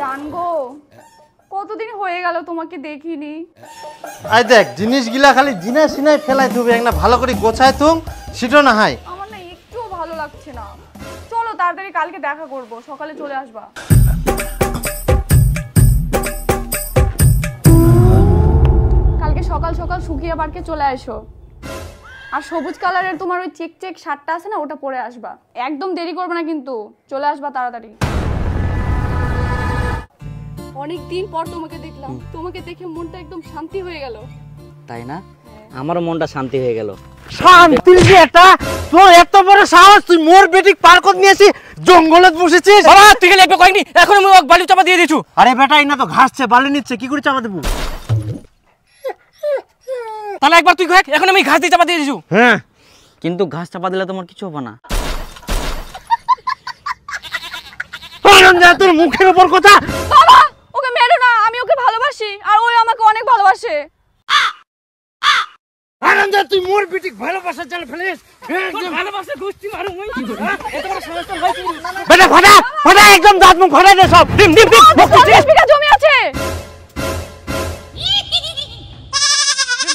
জানগো কতদিন হয়ে গেল তোমাকে দেখিনি। আই দেখ জিনিসগুলা খালি জিনা সিনায় ফেলাই দিবি, একটা ভালো করে গোছায় তুম সেটা না হয়। আমার না একটুও ভালো লাগছে না। চলো তাড়াতাড়ি কালকে দেখা করব, সকালে চলে আসবা। কালকে সকাল সকাল শুকিয়ে পার্কে চলে আসো। আর সবুজ কালারের তোমার ওই চেক চেক শার্টটা আছে না, ওটা পরে আসবা। একদম দেরি করবে না কিন্তু, চলে আসবা তাড়াতাড়ি। অনেক দিন পর তোমাকে দেখলাম, তোমাকে দেখে মনটা একদম শান্তি হয়ে গেল। তাই না? আমারও মনটা শান্তি হয়ে গেল। শান্তি যে এটা তোর এত বড় সাহস, তুই মোর বেটিক পার্কত নিয়েছিস, জঙ্গলত বসেছিস। বাবা তুই গেলে একবার কয়েকনি, এখন আমি বালি চাপা দিয়ে দিছু। আরে বেটা ইনা তো ঘাসছে, বালি নিচ্ছে, কি করে চাপা দেবো? তাহলে একবার তুই কয়েক, এখন আমি ঘাস দিয়ে চাপা দিয়ে দিছু। হ্যাঁ কিন্তু ঘাস চাপা দিলে তোমার কিছু হবে না। তোর মুখের উপর কথা। বাবা ওকে মেরো না, আমি ওকে ভালোবাসি আর ওই আমাকে অনেক ভালোবাসে। আনন্দ তুই মোর বেটিক ভালোবাসা চাল ফেলিস। ভালোবাসে গুষ্টি মারু মই। এত বড় সমস্যা হইছে। বেটা ফাটা ফাটা একদম দাঁত মুখ ফাটাই দে সব। ডিম ডিম ডিম 40 বিঘা জমি আছে।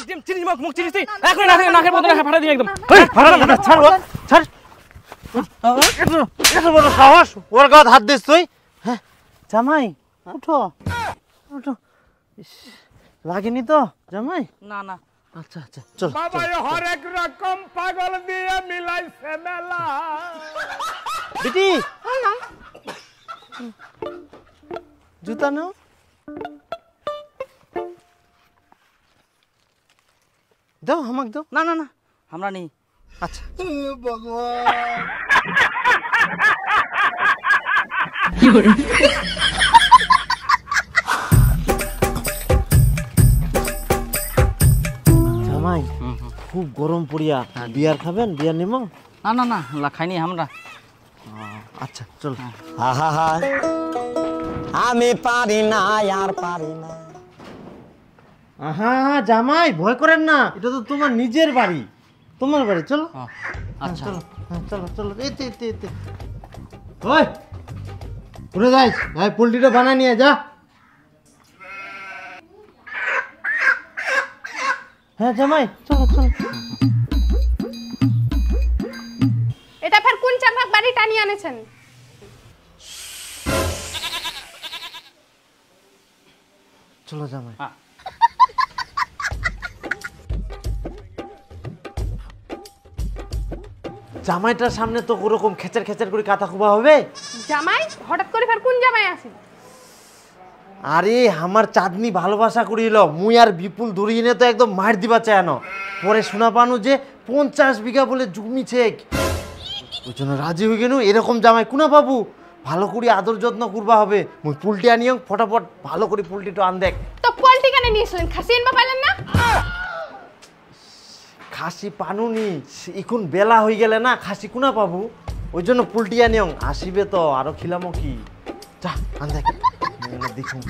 ডিম চিনি মুখ চিনিস তুই। এখন নাকের মধ্যে ফাটা দিই একদম। এই ফাটা ফাটা ছাড় ছাড়। এত বড় সাহস, ওর গায়ে হাত দিস তুই? হ্যাঁ জামাই উঠো উঠো। লাগেনি তো জামাই? না না। আচ্ছা আচ্ছা চল। বাবা হরেক রকম পাগল দিয়ে মিলাইছে মেলা। বেটি জুতা নাও। দাও আমাকে দাও। না না না আমরা নেই। আচ্ছা জামাই খুব গরম পড়িয়া, বিয়ার খাবেন? বিয়ার নেব? না না না খাইনি আমরা। আচ্ছা চল। আমি পারি না আর পারি না। আহা জামাই ভয় করেন না, এটা তো তোমার নিজের বাড়ি, তোমার বাড়ি। চলো আচ্ছা চলো চলো চলো। এতে এতে এতে ওই ঘুরে যাইস, ভাই পোল্ট্রিটা বানায় নিয়ে যা। হ্যাঁ জামাই চলো চলো। এটা ফের কোন চাপাক বাড়ি টানিয়ে আনেছেন? চলো জামাই। জামাইটার সামনে তো ওরকম খেচার খেচার করে কাঁথা খুবা হবে? জামাই হঠাৎ করে ফের কোন জামাই আসে? আরে আমার চাঁদনি ভালোবাসা করিল, মুই আর বিপুল দড়িয়ে তো একদম মার দিবা চায়ানো। পরে শোনা পানো যে 50 বিঘা বলে জমি ছেক, ওই জন্য রাজি হয়ে গেল। এরকম জামাই কুনা বাবু, ভালো করে আদর যত্ন করবা হবে। মুই পুলটি আনিও, ফটাফট ভালো করে পুলটিটা আন দেখ। তো পোল্ট্রি কেন নিয়েছিলেন? খাসি আনবা পারলেন না? খাসি পানুনি, এখন বেলা হয়ে গেলে না খাসি কুনা পাবো, ওই জন্য পুলটি আনিও। আসিবে তো আরো খিলামো কি, যা আন দেখ দেখুন।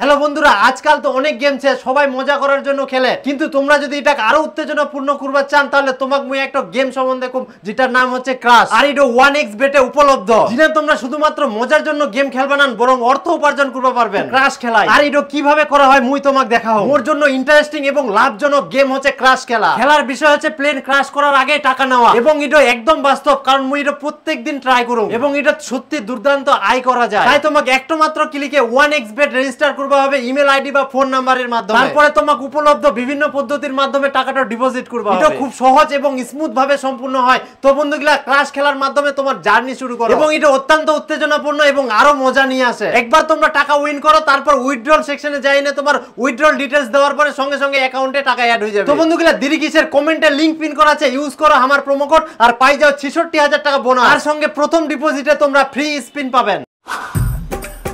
হ্যালো বন্ধুরা, আজকাল তো অনেক গেম আছে, সবাই মজা করার জন্য খেলে, কিন্তু তোমরা যদি এটাকে আরো উত্তেজনাপূর্ণ করবার চান তাহলে তোমাকে মুই একটা গেম সম্বন্ধে কম, যেটার নাম হচ্ছে ক্রাশ। আর এটা 1xbet এ উপলব্ধ, যেটা তোমরা শুধুমাত্র মজার জন্য গেম খেলবা না, বরং অর্থ উপার্জন করতে পারবেন ক্রাশ খেলায়। আর এটা কিভাবে করা হয় মুই তোমাকে দেখাবো। ওর জন্য ইন্টারেস্টিং এবং লাভজনক গেম হচ্ছে ক্রাশ খেলা। খেলার বিষয় হচ্ছে প্লেন ক্রাশ করার আগে টাকা নেওয়া, এবং এটা একদম বাস্তব, কারণ মুই এটা প্রত্যেকদিন ট্রাই করব এবং এটা সত্যি দুর্দান্ত আয় করা যায়। তাই তোমাকে একটা মাত্র ক্লিকে 1xbet রেজিস্টার করতে হবে ইমেল আইডি বা ফোন নাম্বারের মাধ্যমে। তারপরে তোমাকে উপলব্ধ বিভিন্ন পদ্ধতির মাধ্যমে টাকাটা ডিপোজিট করবে। এটা খুব সহজ এবং স্মুথ ভাবে সম্পূর্ণ হয়। তো বন্ধুগুলা ক্রাশ খেলার মাধ্যমে তোমার জার্নি শুরু করো, এবং এটা অত্যন্ত উত্তেজনাপূর্ণ এবং আরো মজা নিয়ে আসে। একবার তোমরা টাকা উইন করো, তারপর উইথড্রল সেকশনে যাই না, তোমার উইথড্রল ডিটেইলস দেওয়ার পরে সঙ্গে সঙ্গে অ্যাকাউন্টে টাকা অ্যাড হয়ে যাবে। তো বন্ধুগুলা দেরি কিসের, কমেন্টে লিংক পিন করা আছে, ইউজ করো আমার প্রোমো কোড আর পাই যাও ৬৬,০০০ টাকা বোনাস। আর সঙ্গে প্রথম ডিপোজিটে তোমরা ফ্রি স্পিন পাবেন।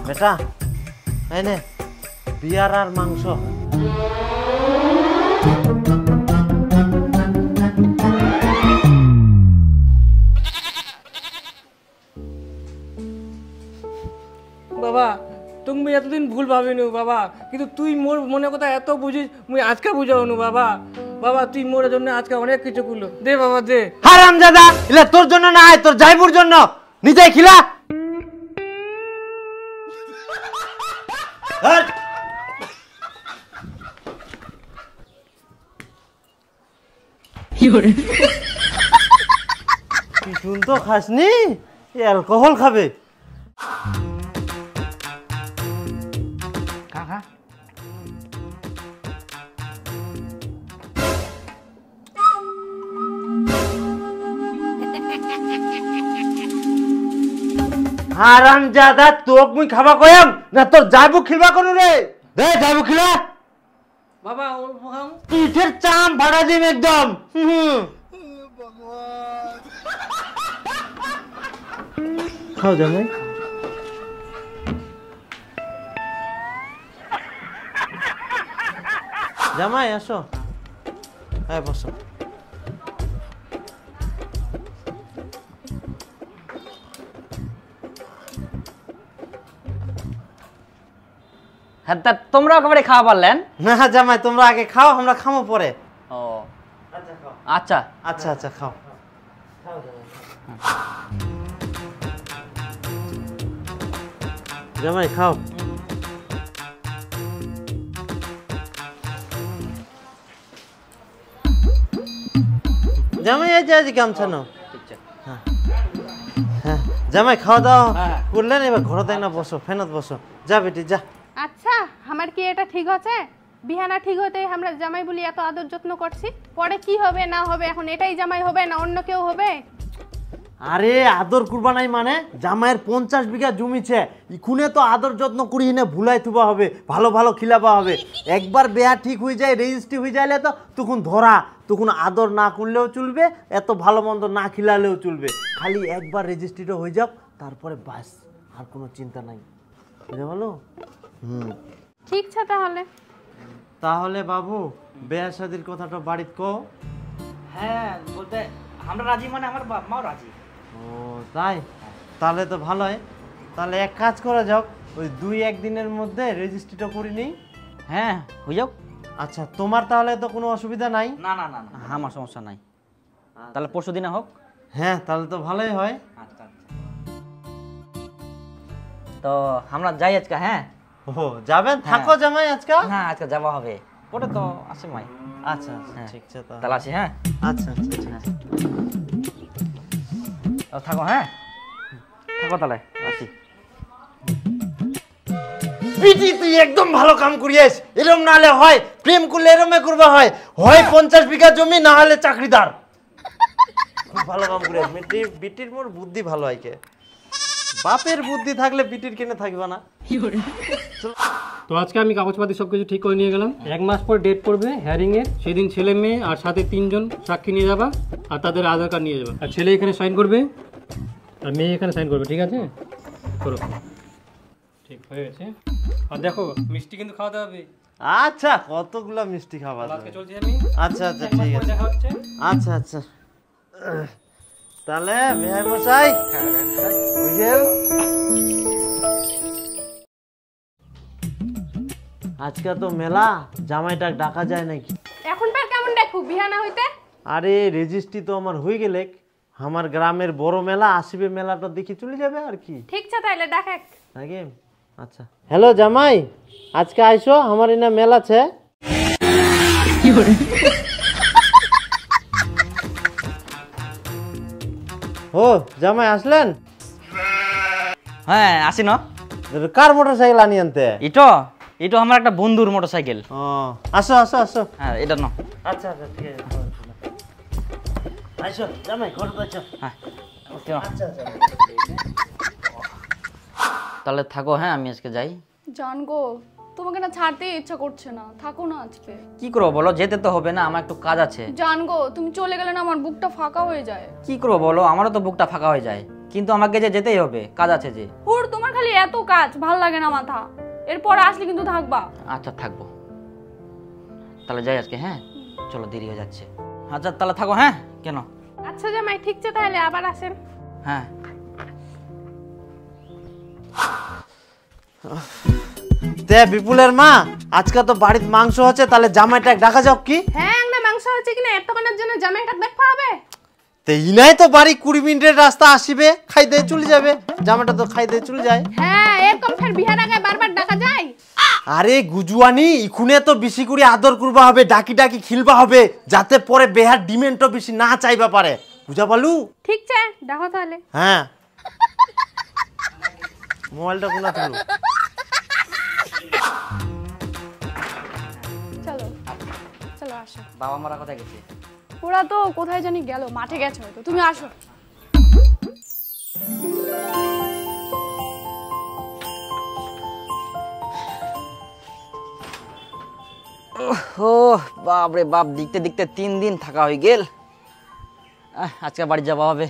বেটা এই নে বিয়ার আর মাংস। বাবা তুমি এতদিন ভুল ভাবিনু বাবা, কিন্তু তুই মোর মনে কথা এত বুঝিস, মুই আজকে বুঝাওনু বাবা। বাবা তুই মোর জন্য আজকে অনেক কিছু করলো, দে বাবা দে। হারামজাদা, এলা তোর জন্য না, তোর জাইবুর জন্য। নিজে খিলা। পিছুন তো খাসনি, অ্যালকোহল খাবে। কাকা হারামজাদা, তোক মুই খাবা কয়াম না তোর যাইবু খিলবা কোন রে? দে যাইবু খিলা। বাবা অল্প খাও। পিঠের চাম ভাড়া দিম একদম। খাও জামাই। জামাই আসো, হ্যাঁ বসো। হ্যাঁ তা তোমরা একেবারে খাওয়া পারলেন? না জামাই, তোমরা আগে খাও, আমরা খামো পরে। ও আচ্ছা আচ্ছা আচ্ছা খাও। জামাই খাও। জামাই এই যে গামছা নাও। হ্যাঁ জামাই খাওয়া দাওয়া করলেন, এবার ঘরে তাই না বসো, ফেনত বসো। যা বেটি যা। আচ্ছা আমার কি এটা ঠিক আছে? বিহানা ঠিক হতে আমরা জামাই বলি এত আদর যত্ন করছি, পরে কি হবে না হবে, এখন এটাই জামাই হবে না অন্য কেউ হবে? আরে আদর করবা নাই মানে, জামাইয়ের 50 বিঘা জমিছে, ইখুনে তো আদর যত্ন করি না, ভুলাই থুবা হবে, ভালো ভালো খিলাবা হবে। একবার বেয়া ঠিক হয়ে যায়, রেজিস্ট্রি হয়ে যাইলে তো তখন ধরা, তখন আদর না করলেও চলবে, এত ভালো মন্দ না খিলালেও চলবে। খালি একবার রেজিস্ট্রিটা হয়ে যাক, তারপরে বাস, আর কোনো চিন্তা নাই। বুঝে বলো? ঠিক আছে তাহলে। তাহলে বাবু বেয়া শাদির কথাটা বাড়িতে কো। হ্যাঁ বলতে আমরা রাজি, মানে আমার বাপ মাও রাজি। ও তাই, তাহলে তো ভালোই। তাহলে এক কাজ করা যাক, ওই 2-1 দিনের মধ্যে রেজিস্ট্রিটা করে নিই। হ্যাঁ হয়ে যাও। আচ্ছা তোমার তাহলে তো কোনো অসুবিধা নাই? না না না আমার সমস্যা নাই। তাহলে পরশু দিনে হোক। হ্যাঁ তাহলে তো ভালোই হয়। আচ্ছা তো আমরা যাই আজকে। হ্যাঁ ও যাবেন, থাকো জামাই আজকে? হ্যাঁ আজকে যাওয়া হবে, পরে তো আসে মাই। আচ্ছা আচ্ছা ঠিক আছে তাহলে আসি। হ্যাঁ আচ্ছা আচ্ছা থাকো। হ্যাঁ থাকো তাহলে আসি। পিটি তুই একদম ভালো কাম করিস, এরম নালে হয়, প্রেম করলে এরমে করবা হয়, হয় 50 বিঘা জমি, না হলে চাকরিদার। খুব ভালো কাম করিস, বিটির মোর বুদ্ধি ভালো হয় কে, বাপের বুদ্ধি থাকলে বিটির কেনে থাকবে না। তো আজকে আমি কাগজপাতি সব কিছু ঠিক করে নিয়ে গেলাম। 1 মাস পর ডেট পড়বে হ্যারিংয়ের, সেদিন ছেলে মেয়ে আর সাথে 3 জন সাক্ষী নিয়ে যাবা, আর তাদের আধার কার্ড নিয়ে যাবা। আর ছেলে এখানে সাইন করবে আর মেয়ে এখানে সাইন করবে, ঠিক আছে? করো, ঠিক হয়ে গেছে। আর দেখো মিষ্টি কিন্তু খাওয়াতে হবে। আচ্ছা কতগুলা মিষ্টি খাওয়া আজকে চলছি আমি। আচ্ছা আচ্ছা ঠিক আছে, দেখা হচ্ছে। আচ্ছা আচ্ছা তাহলে বিহাই মশাই বুঝেল, আজকে তো মেলা, জামাইটা ডাকা যায় নাকি? এখন পার কেমন দেখো বিহানা হইতে? আরে রেজিস্ট্রি তো আমার হয়ে গেলে, আমার গ্রামের বড় মেলা আসবে, মেলাটা দেখি চলে যাবে আর কি। ঠিক আছে তাহলে দেখাক নাকি? আচ্ছা হ্যালো জামাই, আজকে আইসো, আমার এনে মেলা আছে। ও জামাই আসলেন? হ্যাঁ আসি না। কার মোটরসাইকেল আনি আনতে? এটা আমার একটা বন্ধুর মোটরসাইকেল। ও আসো আসো আসো। হ্যাঁ এটা না। আচ্ছা আচ্ছা ঠিক আছে, আইসো জামাই ঘরে আইসো। হ্যাঁ আচ্ছা আচ্ছা তাহলে থাকো। হ্যাঁ আমি আজকে যাই। জান গো, তোমাকে না ছাড়তে ইচ্ছা করছে না, থাকো না আজকে। কি করবো বলো, যেতে তো হবে না, আমার একটু কাজ আছে। জান গো, তুমি চলে গেলে না আমার বুকটা ফাঁকা হয়ে যায়। কি করবো বলো, আমারও তো বুকটা ফাঁকা হয়ে যায়, কিন্তু আমাকে যে যেতেই হবে, কাজ আছে যে। হুর, তোমার খালি এত কাজ, ভাল লাগে না মাথা। এরপর আসলে কিন্তু থাকবা। আচ্ছা থাকবো, তাহলে যাই আজকে। হ্যাঁ চলো, দেরি হয়ে যাচ্ছে। আচ্ছা তাহলে থাকো। হ্যাঁ কেন? আচ্ছা জামাই ঠিক আছে তাহলে আবার আসেন। হ্যাঁ তে বিপুলের মা, আজকে তো বাড়িতে মাংস হচ্ছে, তাহলে জামাইটা ডাকা যাক কি? হ্যাঁ আমরা মাংস হচ্ছে কিনা এতক্ষণের জন্য জামাইটা দেখা হবে? তে ইনাই তো বাড়ি 20 মিনিটের রাস্তা আসিবে, খাই দিয়ে চলে যাবে, জামাইটা তো খাই দিয়ে চলে যায়। হ্যাঁ এরকম ফের বিহার আগে বারবার ডাকা যায়? আরে গুজুয়ানি ইখুনে তো বেশি করে আদর করবা হবে, ডাকি ডাকি খিলবা হবে, যাতে পরে বেহার ডিমেন্টও বেশি না চাইবা পারে, বুঝা পালু? ঠিক আছে, দেখো তাহলে। হ্যাঁ, মোবাইলটা কোনা তুলো। চলো চলো আসো। বাবা মারা কোথায় গেছে? ওরা তো কোথায় জানি গেল, মাঠে গেছে হয়তো। তুমি আসো। ও বাপ রে বাপ, দেখতে দেখতে 3 দিন থাকা হয়ে গেল। আজকে বাড়ি যাওয়া হবে।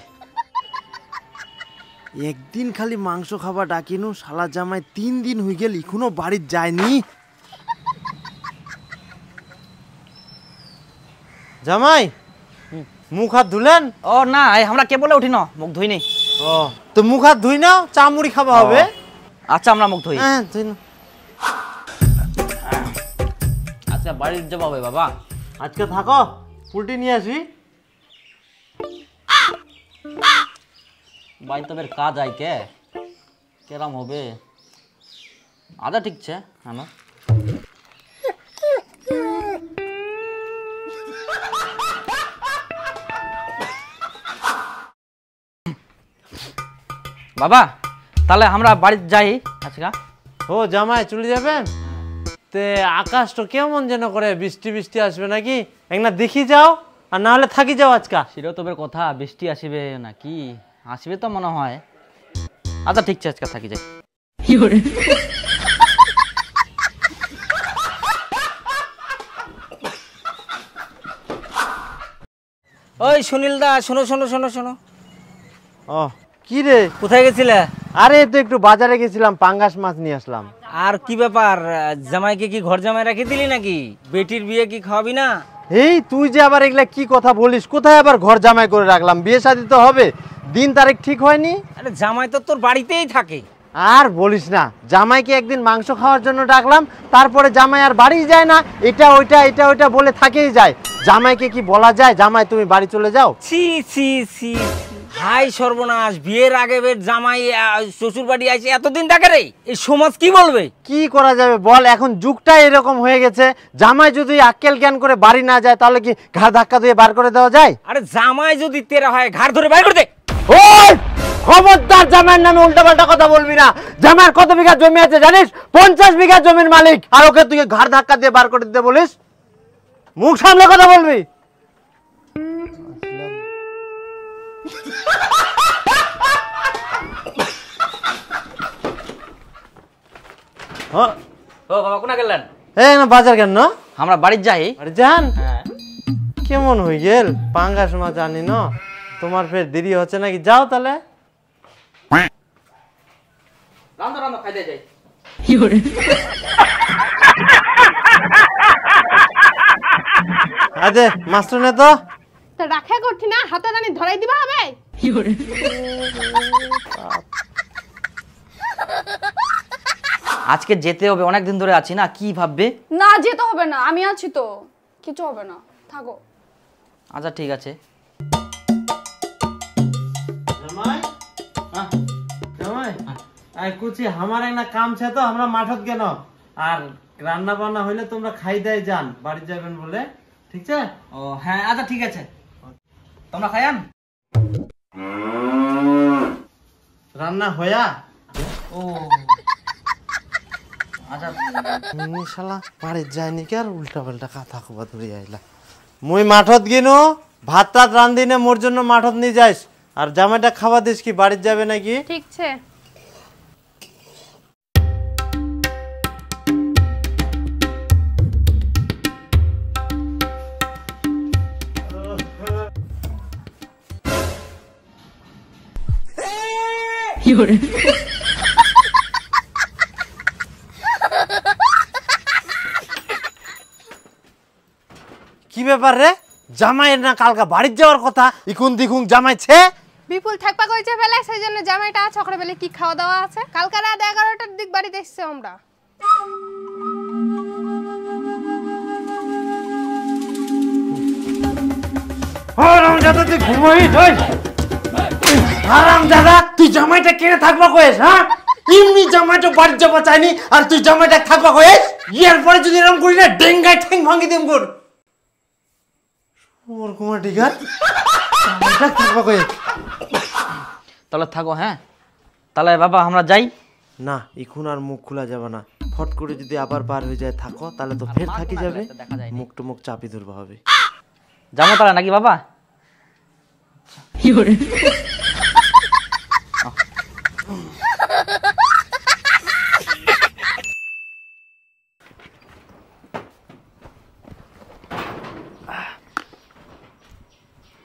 একদিন খালি মাংস খাবা ডাকিনু, শালা জামাই 3 দিন হয়ে গেল এখনো বাড়ি যায়নি। জামাই মুখ হাত ধুলেন? ও না, আমরা কে বলে উঠি না, মুখ ধুই নি। ও তো মুখ হাত ধুই নাও, চা মুড়ি খাওয়া হবে। আচ্ছা আমরা মুখ ধুই। হ্যাঁ ধুই নাও। আচ্ছা বাড়ি যাওয়া হবে বাবা। আজকে থাকো, পুলটি নিয়ে আসি। বাড়ি তো বের কাজ আই কে কেরাম হবে। আদা ঠিক আছে হ্যাঁ। বাবা তাহলে আমরা বাড়ি যাই আজকে। ও জামাই চলে যাবেন? তে আকাশ তো কেমন যেন করে, বৃষ্টি বৃষ্টি আসবে নাকি? একনা দেখি যাও, আর না হলে থাকি যাও আজকা। সেটাও তো বের কথা, বৃষ্টি আসবে নাকি? আসবে তো মনে হয়। আচ্ছা ঠিক আছে আজকে থাকি যাই। ওই সুনীল দা, শোনো শোনো শোনো শোনো। ও কি রে, কোথায় গেছিলে? আরে তো একটু বাজারে গেছিলাম, পাঙ্গাস মাছ নিয়ে আসলাম। আর কি ব্যাপার, জামাইকে কি ঘর জামাই রাখি দিলি নাকি? বেটির বিয়ে কি খাওয়াবি না? এই তুই যে আবার এগুলা কি কথা বলিস? কোথায় আবার ঘর জামাই করে রাখলাম? বিয়ে শাদী তো হবে, দিন তারিখ ঠিক হয়নি। আরে জামাই তো তোর বাড়িতেই থাকে। আর বলিস না, জামাইকে একদিন মাংস খাওয়ার জন্য ডাকলাম, তারপরে জামাই আর বাড়ি যায় না, এটা ওইটা বলে থাকেই যায়। জামাইকে কি বলা যায়, জামাই তুমি বাড়ি চলে যাও? ছি ছি ছি, হাই সর্বনাশ, বিয়ের আগে বের জামাই শ্বশুর বাড়ি আসে এতদিন থাকে রে, এই সমাজ কি বলবে? কি করা যাবে বল, এখন যুগটা এরকম হয়ে গেছে। জামাই যদি আক্কেল জ্ঞান করে বাড়ি না যায়, তাহলে কি ঘাড় ধাক্কা দিয়ে বার করে দেওয়া যায়? আরে জামাই যদি তেরা হয়, ঘাড় ধরে বাইর করে দে। ওই খবরদার, জামাইয়ের নামে উল্টাপাল্টা কথা বলবি না। জামাইয়ের কত বিঘা জমি আছে জানিস? 50 বিঘা জমির মালিক, আর ওকে তুই ঘাড় ধাক্কা দিয়ে বার করে দিতে বলিস? মুখ সামলে কথা বলবি। ও বাবা কোনা গেলেন? এই না বাজার কেন? আমরা বাড়ি যাই। আরে জান, হ্যাঁ কেমন হয়ে গেল? পাঙ্গাস মাছ জানি না, তোমার ফের দেরি হচ্ছে নাকি? যাও তাহলে। রান্না রান্না খাইতে যাই। আরে মাস্টার নে তো। তা রাখা করছি না, হাতে রানি ধরাই দিবা হবে। আজকে যেতে হবে, অনেক দিন ধরে আছি না, কি ভাববে? না যেতে হবে না, আমি আছি তো, কিছু হবে না, থাকো। আচ্ছা ঠিক আছে। জামাই জামাই আই কুছি আমার একটা কাম ছে তো, আমরা মাঠত কেন, আর রান্না বান্না হইলে তোমরা খাই দেয় যান, বাড়ি যাবেন বলে, ঠিক আছে? ও হ্যাঁ আচ্ছা ঠিক আছে, তোমরা খায়ান। রান্না হয়া? ও আচ্ছা শালা বাড়ি যায়নি কি, আর উল্টা পাল্টা কথা খবর ধরে আইলা। মুই মাঠত গিনো, ভাত টাত রান্ধি না, মোর জন্য মাঠত নিয়ে যাইস, আর জামাইটা খাওয়া দিস কি, বাড়ি যাবে নাকি? ঠিক আছে। কি ব্যাপার রে, জামাইয়ের না কালকা বাড়ি যাওয়ার কথা, ইকুন দিকুন জামাই ছে। বিপুল থাকপা কইছে বেলা, সেই জন্য জামাইটা ছকড়ে বেলে কি খাওয়া দাওয়া আছে। কালকে রাত 11টার দিক বাড়িতে এসছে আমরা। হারামজাদা তুই ঘুমাই, হারামজাদা তুই জামাইটা কেড়ে থাকবা কয়েস? হ্যাঁ এমনি জামাইটা বাড়ি যাবা চাইনি আর তুই জামাইটা থাকবা কয়ে ইয়ার পরে যদি এরকম করি না ডেঙ্গায় ঠ্যাং ভাঙি দিম কর ওর কুমার ডিগার জামাইটা থাকবা কয়ে তাহলে থাকো, হ্যাঁ? তাহলে বাবা আমরা যাই। না এখন আর মুখ খোলা যাবে না, ফট করে যদি আবার বার হয়ে যায় থাকো তাহলে তো ফের থাকি যাবে, মুখ টুমুখ চাপি ধরবা হবে। যাবো তাহলে নাকি বাবা?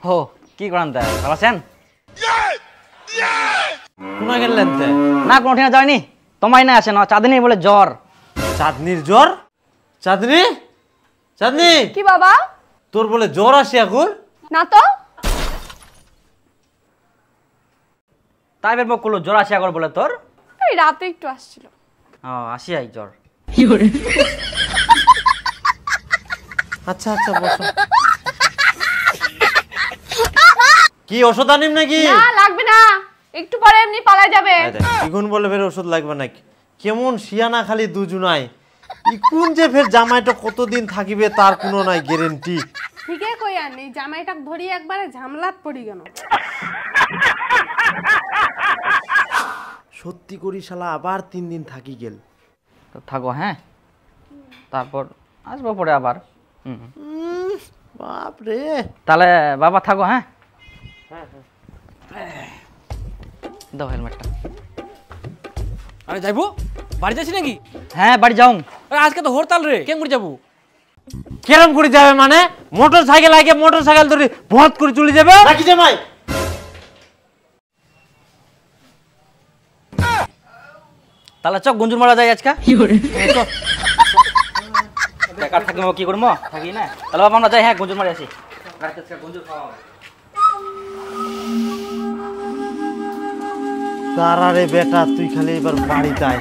হো কি করেন তা ভালো আছেন? কোনা গেলেন তে? না কোনো ঠিনা যায়নি, তোমায় না আছে না, চাঁদনি বলে জ্বর। চাঁদনির জ্বর? চাঁদনি, চাঁদনি কি বাবা? তোর বলে জ্বর আসে এখন? না তো। তাই বের করলো জ্বর আসে একবার বলে তোর? এই রাতে একটু আসছিল। ও আসি আই জ্বর। আচ্ছা আচ্ছা বসো। কি ওষুধ আনিম নাকি? না লাগবে না, একটু পরে এমনি পালাই যাবে। ইগুন বলে ফের ওষুধ লাগবে নাকি? কেমন শিয়ানা খালি দুজনাই। ইকুন যে ফের জামাইটা কতদিন থাকিবে তার কোনো নাই গ্যারেন্টি। ঠিকই কই আর নেই, জামাইটাক ধরি একবারে ঝামলাত পড়ি গেল। সত্যি করি শালা আবার 3 দিন থাকি গেল। তো থাকো, হ্যাঁ? তারপর আসবো পরে আবার। বাপ রে। তাহলে বাবা থাকো, হ্যাঁ? দাও হেলমেটটা। আরে যাইবো বাড়ি যাচ্ছি নাকি? হ্যাঁ বাড়ি যাও। আরে আজকে তো হরতাল রে, কেমন করে যাবো? কেরম করে যাবে মানে? মোটর সাইকেল আগে মোটর সাইকেল ধরে ভত করে চলে যাবে নাকি জামাই? তাহলে চক গঞ্জুর মারা যায় আজকে। বেকার থাকি কি করবো, থাকি না। তাহলে বাবা আমরা যাই, হ্যাঁ গঞ্জুর মারি আসি। গঞ্জুর খাওয়া হবে। তারারে বেটা তুই খালি এবার বাড়িতে আয়।